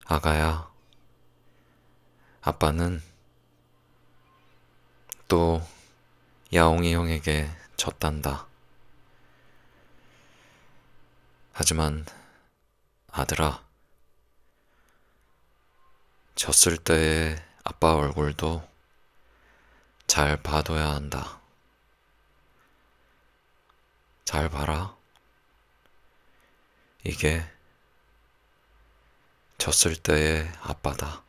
아가야, 아빠는 또 야옹이 형에게 졌단다. 하지만 아들아, 졌을 때의 아빠 얼굴도 잘 봐둬야 한다. 잘 봐라. 이게 졌을 때의 아빠다.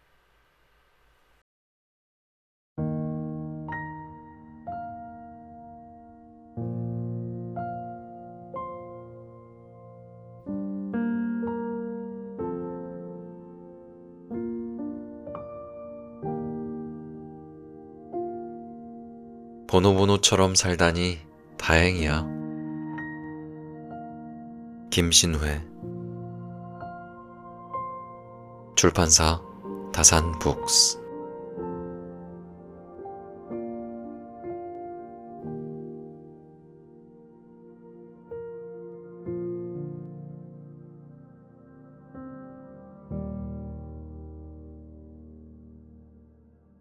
보노보노처럼 살다니 다행이야. 김신회. 출판사 다산북스.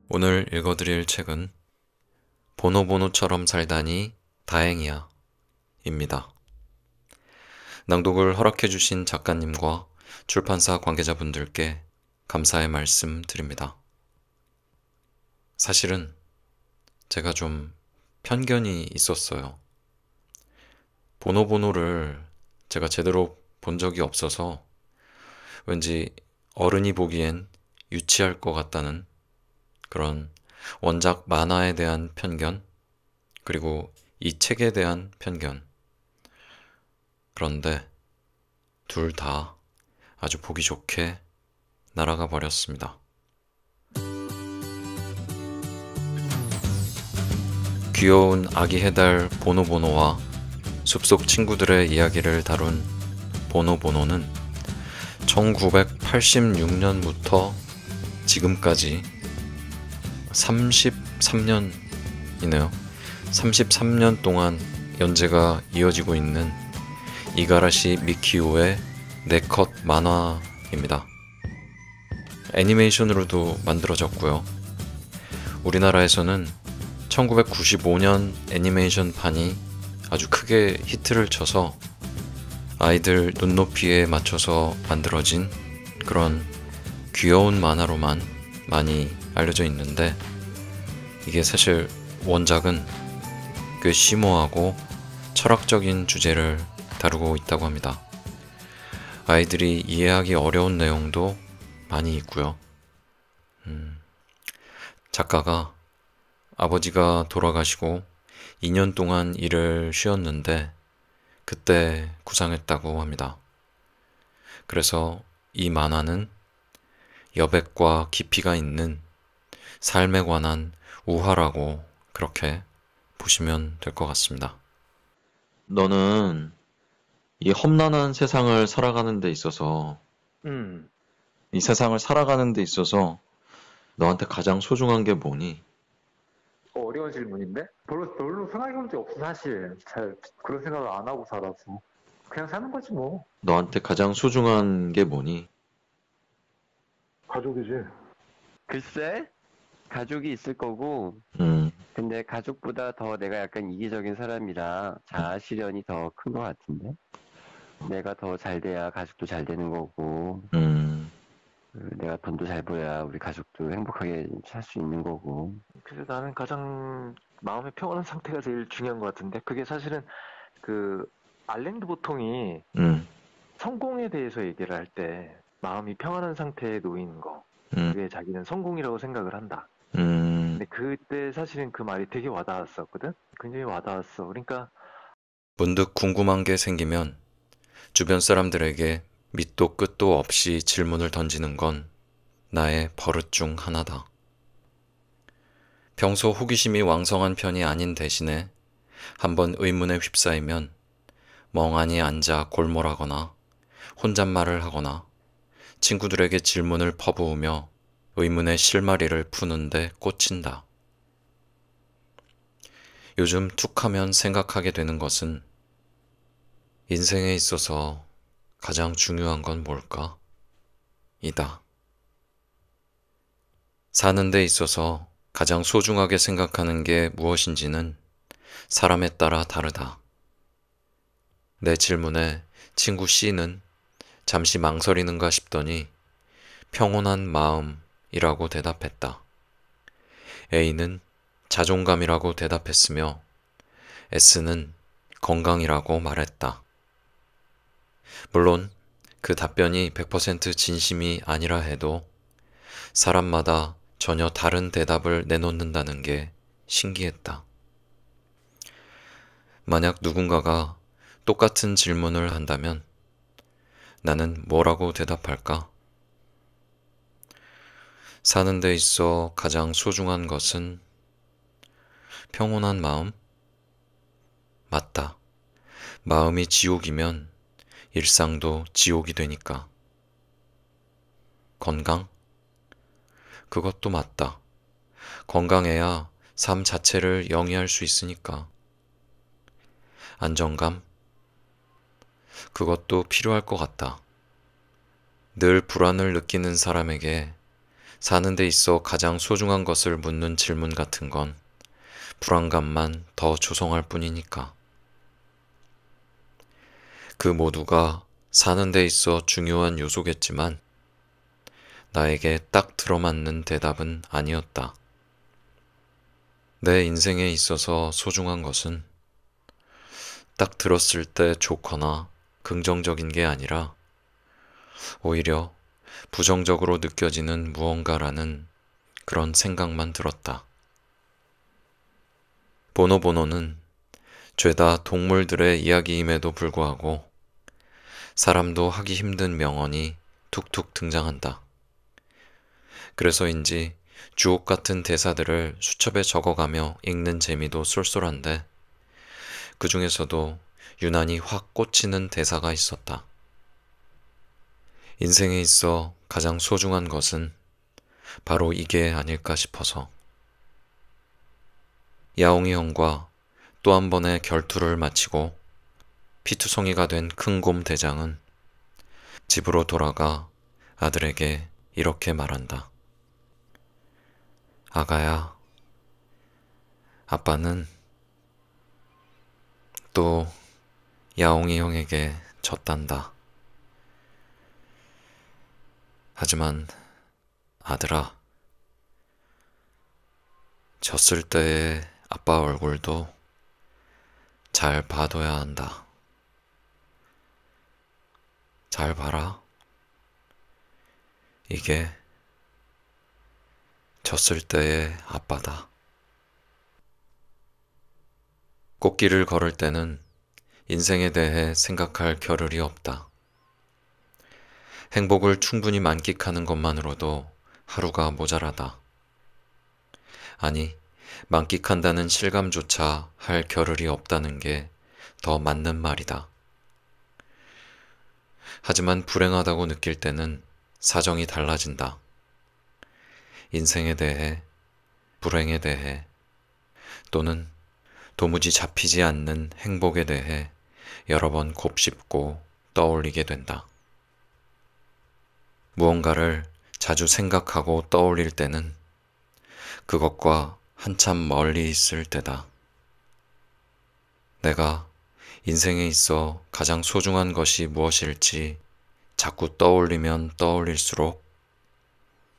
오늘 읽어드릴 책은 보노보노처럼 살다니 다행이야 입니다. 낭독을 허락해주신 작가님과 출판사 관계자분들께 감사의 말씀 드립니다. 사실은 제가 좀 편견이 있었어요. 보노보노를 제가 제대로 본 적이 없어서 왠지 어른이 보기엔 유치할 것 같다는 그런 원작 만화에 대한 편견, 그리고 이 책에 대한 편견. 그런데 둘 다 아주 보기 좋게 날아가 버렸습니다. 귀여운 아기 해달 보노보노와 숲속 친구들의 이야기를 다룬 보노보노는 1986년부터 지금까지 33년이네요. 33년 동안 연재가 이어지고 있는 이가라시 미키오의 네컷 만화입니다. 애니메이션으로도 만들어졌고요. 우리나라에서는 1995년 애니메이션판이 아주 크게 히트를 쳐서 아이들 눈높이에 맞춰서 만들어진 그런 귀여운 만화로만 많이 알려져 있는데, 이게 사실 원작은 꽤 심오하고 철학적인 주제를 다루고 있다고 합니다. 아이들이 이해하기 어려운 내용도 많이 있고요. 작가가 아버지가 돌아가시고 2년 동안 일을 쉬었는데 그때 구상했다고 합니다. 그래서 이 만화는 여백과 깊이가 있는 삶에 관한 우화라고 그렇게 보시면 될 것 같습니다. 너는 이 험난한 세상을 살아가는 데 있어서 이 세상을 살아가는 데 있어서 너한테 가장 소중한 게 뭐니? 어려운 질문인데? 별로 생각해본 적 없어, 사실. 잘 그런 생각을 안 하고 살아서. 그냥 사는 거지, 뭐. 너한테 가장 소중한 게 뭐니? 가족이지. 글쎄, 가족이 있을 거고, 음, 근데 가족보다 더 내가 약간 이기적인 사람이라 자아 실현이 더 큰 것 같은데? 내가 더 잘 돼야 가족도 잘 되는 거고, 내가 돈도 잘 벌어야 우리 가족도 행복하게 살 수 있는 거고. 그래서 나는 가장 마음의 평온한 상태가 제일 중요한 것 같은데, 그게 사실은 그 알랭드 보통이 음, 성공에 대해서 얘기를 할 때 마음이 평안한 상태에 놓이는 거, 그게 자기는 성공이라고 생각을 한다. 근데 그때 사실은 그 말이 되게 와닿았었거든. 굉장히 와닿았어. 그러니까 문득 궁금한 게 생기면 주변 사람들에게 밑도 끝도 없이 질문을 던지는 건 나의 버릇 중 하나다. 평소 호기심이 왕성한 편이 아닌 대신에 한번 의문에 휩싸이면 멍하니 앉아 골몰하거나 혼잣말을 하거나 친구들에게 질문을 퍼부으며 의문의 실마리를 푸는데 꽂힌다. 요즘 툭하면 생각하게 되는 것은 인생에 있어서 가장 중요한 건 뭘까? 이다. 사는 데 있어서 가장 소중하게 생각하는 게 무엇인지는 사람에 따라 다르다. 내 질문에 친구 C는 잠시 망설이는가 싶더니 평온한 마음이라고 대답했다. A는 자존감이라고 대답했으며 S는 건강이라고 말했다. 물론 그 답변이 100% 진심이 아니라 해도 사람마다 전혀 다른 대답을 내놓는다는 게 신기했다. 만약 누군가가 똑같은 질문을 한다면 나는 뭐라고 대답할까? 사는 데 있어 가장 소중한 것은 평온한 마음? 맞다. 마음이 지옥이면 일상도 지옥이 되니까. 건강? 그것도 맞다. 건강해야 삶 자체를 영위할 수 있으니까. 안정감? 그것도 필요할 것 같다. 늘 불안을 느끼는 사람에게 사는 데 있어 가장 소중한 것을 묻는 질문 같은 건 불안감만 더 조성할 뿐이니까. 그 모두가 사는 데 있어 중요한 요소겠지만 나에게 딱 들어맞는 대답은 아니었다. 내 인생에 있어서 소중한 것은 딱 들었을 때 좋거나 긍정적인 게 아니라 오히려 부정적으로 느껴지는 무언가라는 그런 생각만 들었다. 보노보노는 죄다 동물들의 이야기임에도 불구하고 사람도 하기 힘든 명언이 툭툭 등장한다. 그래서인지 주옥 같은 대사들을 수첩에 적어가며 읽는 재미도 쏠쏠한데 그 중에서도 유난히 확 꽂히는 대사가 있었다. 인생에 있어 가장 소중한 것은 바로 이게 아닐까 싶어서. 야옹이 형과 또 한 번의 결투를 마치고 피투성이가 된 큰 곰 대장은 집으로 돌아가 아들에게 이렇게 말한다. 아가야, 아빠는 또 야옹이 형에게 졌단다. 하지만 아들아, 졌을 때의 아빠 얼굴도 잘 봐둬야 한다. 잘 봐라. 이게 졌을 때의 아빠다. 꽃길을 걸을 때는 인생에 대해 생각할 겨를이 없다. 행복을 충분히 만끽하는 것만으로도 하루가 모자라다. 아니, 만끽한다는 실감조차 할 겨를이 없다는 게 더 맞는 말이다. 하지만 불행하다고 느낄 때는 사정이 달라진다. 인생에 대해, 불행에 대해, 또는 도무지 잡히지 않는 행복에 대해 여러 번 곱씹고 떠올리게 된다. 무언가를 자주 생각하고 떠올릴 때는 그것과 한참 멀리 있을 때다. 내가 인생에 있어 가장 소중한 것이 무엇일지 자꾸 떠올리면 떠올릴수록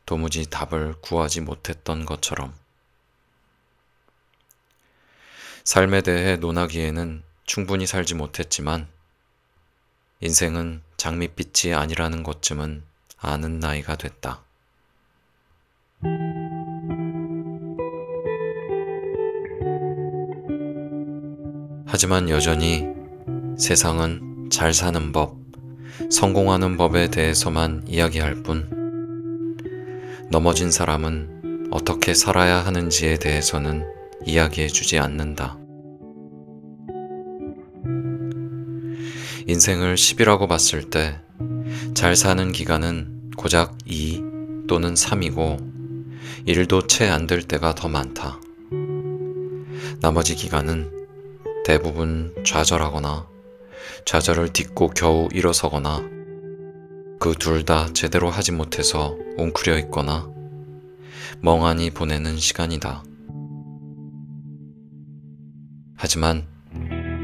도무지 답을 구하지 못했던 것처럼. 삶에 대해 논하기에는 충분히 살지 못했지만 인생은 장밋빛이 아니라는 것쯤은 아는 나이가 됐다. 하지만 여전히 세상은 잘 사는 법, 성공하는 법에 대해서만 이야기할 뿐, 넘어진 사람은 어떻게 살아야 하는지에 대해서는 이야기해주지 않는다. 인생을 10이라고 봤을 때 잘 사는 기간은 고작 2 또는 3이고 1도 채 안 될 때가 더 많다. 나머지 기간은 대부분 좌절하거나 좌절을 딛고 겨우 일어서거나 그 둘 다 제대로 하지 못해서 웅크려 있거나 멍하니 보내는 시간이다. 하지만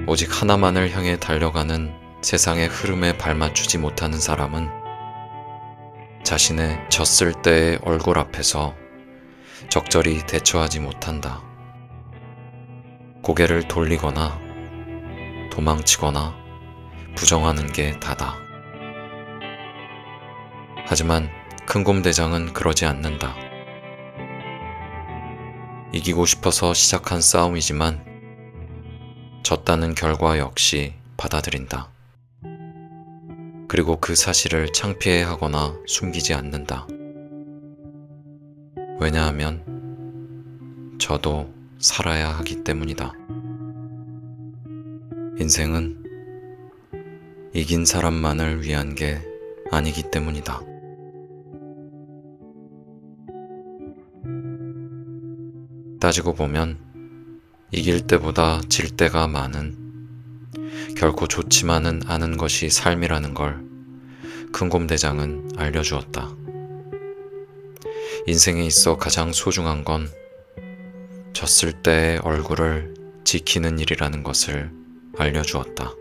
오직 하나만을 향해 달려가는 세상의 흐름에 발맞추지 못하는 사람은 자신의 졌을 때의 얼굴 앞에서 적절히 대처하지 못한다. 고개를 돌리거나 도망치거나 부정하는 게 다다. 하지만 큰곰대장은 그러지 않는다. 이기고 싶어서 시작한 싸움이지만 졌다는 결과 역시 받아들인다. 그리고 그 사실을 창피해하거나 숨기지 않는다. 왜냐하면 저도 살아야 하기 때문이다. 인생은 이긴 사람만을 위한 게 아니기 때문이다. 따지고 보면 이길 때보다 질 때가 많은, 결코 좋지만은 않은 것이 삶이라는 걸 큰곰대장은 알려주었다. 인생에 있어 가장 소중한 건 졌을 때의 얼굴을 지키는 일이라는 것을 알려주었다.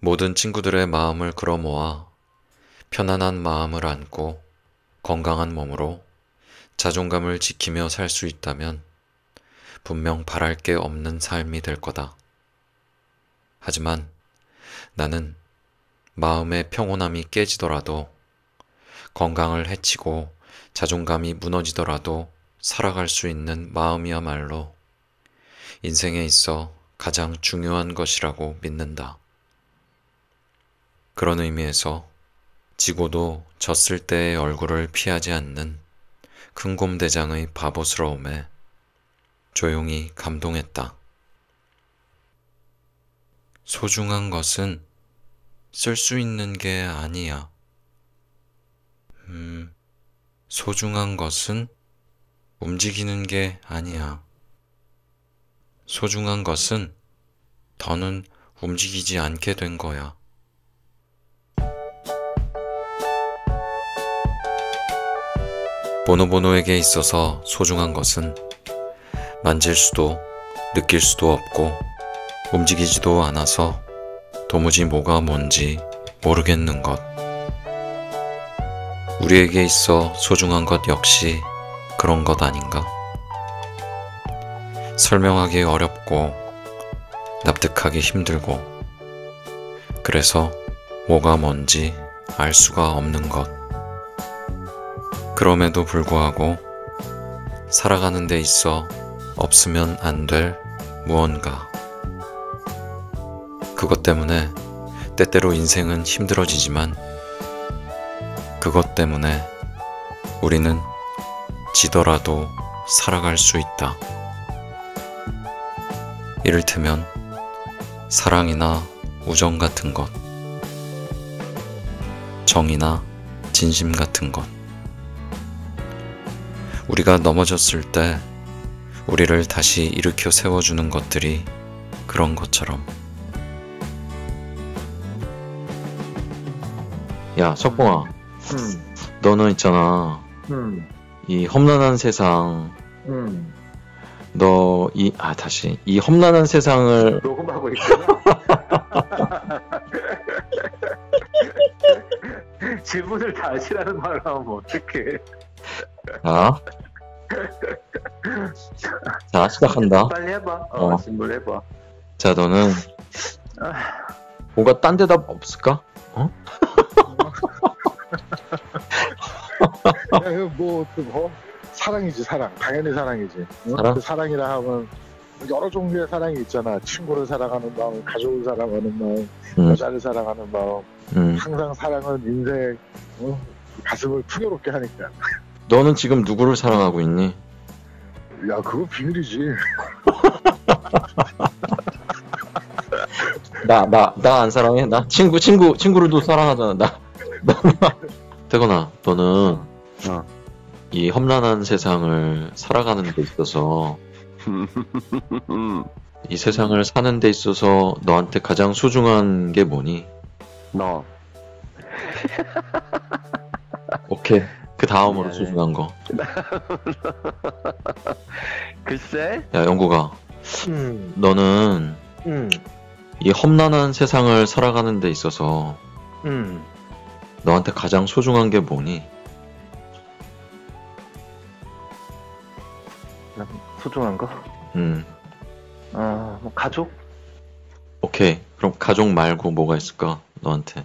모든 친구들의 마음을 끌어모아 편안한 마음을 안고 건강한 몸으로 자존감을 지키며 살 수 있다면 분명 바랄 게 없는 삶이 될 거다. 하지만 나는 마음의 평온함이 깨지더라도, 건강을 해치고 자존감이 무너지더라도 살아갈 수 있는 마음이야말로 인생에 있어 가장 중요한 것이라고 믿는다. 그런 의미에서 지고도 졌을 때의 얼굴을 피하지 않는 큰곰대장의 바보스러움에 조용히 감동했다. 소중한 것은 쓸 수 있는 게 아니야. 소중한 것은 움직이는 게 아니야. 소중한 것은 더는 움직이지 않게 된 거야. 보노보노에게 있어서 소중한 것은 만질 수도 느낄 수도 없고 움직이지도 않아서 도무지 뭐가 뭔지 모르겠는 것. 우리에게 있어 소중한 것 역시 그런 것 아닌가? 설명하기 어렵고 납득하기 힘들고, 그래서 뭐가 뭔지 알 수가 없는 것. 그럼에도 불구하고 살아가는 데 있어 없으면 안 될 무언가. 그것 때문에 때때로 인생은 힘들어지지만 그것 때문에 우리는 지더라도 살아갈 수 있다. 이를테면 사랑이나 우정 같은 것, 정이나 진심 같은 것. 우리가 넘어졌을 때 우리를 다시 일으켜 세워주는 것들이 그런 것처럼. 야, 석봉아. 너는 있잖아. 이 험난한 세상. 이 험난한 세상을. 녹음하고 있구나. 질문을 다 하시라는 말을 하면 어떡해. 자, 시작한다. 빨리 해봐. 질문 해봐. 자, 너는 뭐가 딴 데다 없을까? 사랑이지, 사랑. 당연히 사랑이지. 사랑? 그 사랑이라 하면 여러 종류의 사랑이 있잖아. 친구를 사랑하는 마음, 가족을 사랑하는 마음, 여자를 사랑하는 마음. 항상 사랑은 인생 가슴을 풍요롭게 하니까. 너는 지금 누구를 사랑하고 있니? 야, 그거 비밀이지. 나 안 사랑해? 나 친구를도 사랑하잖아. 태건아, 너는 이 험난한 세상을 살아가는 데 있어서 이 세상을 사는 데 있어서 너한테 가장 소중한 게 뭐니? 너. 오케이. 그 다음으로 미안해. 소중한 거. 글쎄? 야, 영구가. 음, 너는 음, 이 험난한 세상을 살아가는 데 있어서 너한테 가장 소중한 게 뭐니? 소중한 거? 음. 뭐 가족? 오케이. 그럼 가족 말고 뭐가 있을까? 너한테.